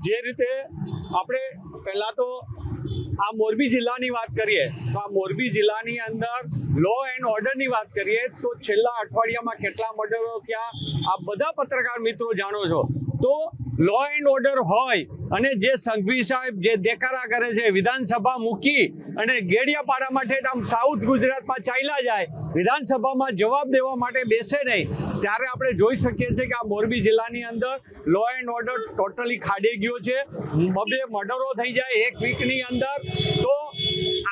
જે રીતે આપણે પહેલા તો આ મોરબી જિલ્લાની વાત કરીએ તો આ મોરબી જિલ્લાની અંદર લો એન્ડ ઓર્ડરની વાત કરીએ તો છેલ્લા અઠવાડિયામાં કેટલા મર્ડરો થયા આ બધા પત્રકાર મિત્રો જાણો છો। તો લો એન્ડ ઓર્ડર હોય અને જે સંઘવી સાહેબ જે દેકારા કરે છે, વિધાનસભા મૂકી અને ગેડિયાપાડા માટે આમ સાઉથ ગુજરાતમાં ચાલ્યા જાય, વિધાનસભામાં જવાબ દેવા માટે બેસે નહીં, ત્યારે આપણે જોઈ શકીએ છીએ કે આ મોરબી જિલ્લાની અંદર લો એન્ડ ઓર્ડર ટોટલી ખાડી ગયો છે। બબે મર્ડરો થઈ જાય એક વીકની અંદર, તો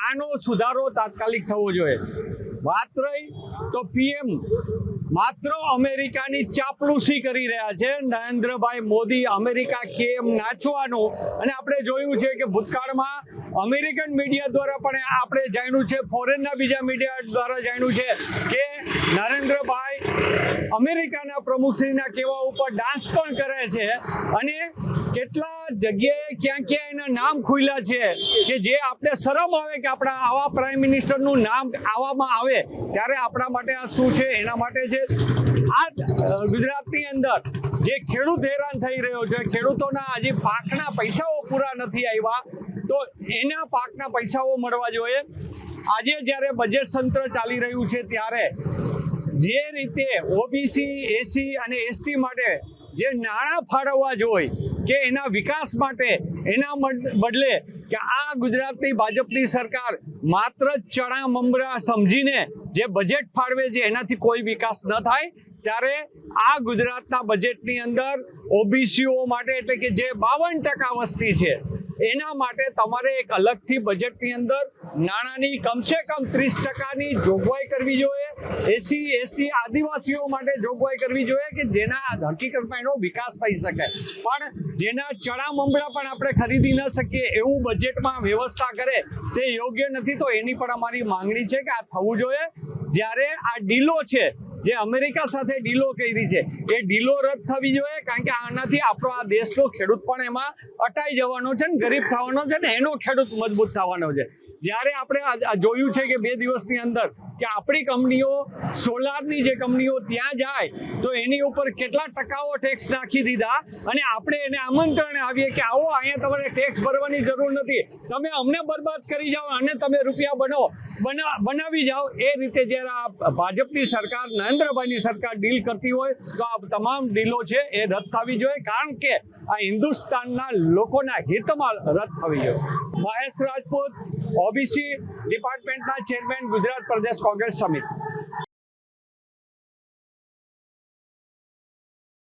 આનો સુધારો તાત્કાલિક થવો જોઈએ। વાત રહી તો પીએમ માત્ર અમેરિકાની ચાપલુસી કરી રહ્યા છે, નરેન્દ્રભાઈ મોદી અમેરિકા કેમ નાચવાનું। અને આપણે જોયું છે કે ભૂતકાળમાં અમેરિકન મીડિયા દ્વારા પણ આપણે જાણ્યું છે, ફોરેનના બીજા મીડિયા દ્વારા જાણ્યું છે કે નરેન્દ્રભાઈ અમેરિકાના પ્રમુખશ્રીના કહેવા ઉપર ડાન્સ પણ કરે છે અને કેટલા જગ્યાએ ક્યાં ક્યાં એના નામ ખુલ્યા છે કે જે આપણે શરમ આવે કે આપણા આવા પ્રાઇમ મિનિસ્ટરનું નામ આવવામાં આવે ત્યારે આપણા માટે આ શું છે, એના માટે છે। આ ગુજરાતની અંદર જે ખેડૂત હેરાન થઈ રહ્યો છે, ખેડૂતોના હજી પાકના પૈસાઓ પૂરા નથી આવ્યા, તો એના પાકના પૈસાઓ મળવા જોઈએ। આજે જ્યારે બજેટ સત્ર ચાલી રહ્યું છે ત્યારે જે રીતે ઓબીસી, એસી અને એસટી માટે જે નાણાં ફાળવવા જોઈએ કે એના વિકાસ માટે, એના બદલે કે આ ગુજરાતની ભાજપની સરકાર માત્ર ચણા મમરા સમજીને જે બજેટ ફાળવે છે એનાથી કોઈ વિકાસ ન થાય, ત્યારે આ ગુજરાતના બજેટની અંદર ઓબીસીઓ માટે એટલે કે જે 52% વસ્તી છે એના માટે તમારે એક અલગથી બજેટની અંદર નાણાંની કમસે કમ 30%ની જોગવાઈ કરવી જોઈએ। એસી એસટી આદિવાસીઓ માટે જોગવાઈ કરવી જોઈએ કે જેના હકીકતમાં એનો વિકાસ થઈ શકે, પણ જેના ચણા મમરા પણ આપણે ખરીદી ન શકીએ એવું બજેટમાં વ્યવસ્થા કરે તે યોગ્ય નથી। તો એની પણ અમારી માંગણી છે કે આ થવું જોઈએ। જ્યારે આ ડીલો છે જે અમેરિકા સાથે ડીલો કરી છે એ ડીલો રદ થવી જોઈએ, કારણ કે આનાથી આપણો આ દેશનો ખેડૂત પણ એમાં અટાઈ જવાનો છે ને ગરીબ થવાનો છે ને એનો ખેડૂત મજબૂત થવાનો છે। જ્યારે આપણે જોયું છે કે 2 દિવસની અંદર કે આપણી કંપનીઓ સોલારની જે કંપનીઓ ત્યાં જાય તો એની ઉપર કેટલા ટકાઓ ટેક્સ નાખી દીધા અને આપણે એને આમંત્રણ આવીએ કે આવો અહીંયા તમારે ટેક્સ ભરવાની જરૂર નથી, તમે અમને બરબાદ કરી જાઓ અને તમે રૂપિયા બનાવી જાઓ। એ રીતે જ્યારે આ ભાજપની સરકાર, નરેન્દ્રભાઈની સરકાર ડીલ કરતી હોય તો આ તમામ ડીલો છે એ રદ થવી જોઈએ, કારણ કે આ હિન્દુસ્તાનના લોકોના હિતમાં રદ થવી જોઈએ। મહેશ રાજપૂત, ઓબીસી ડિપાર્ટમેન્ટના ચેરમેન, ગુજરાત પ્રદેશ કોંગ્રેસ સમિતિ।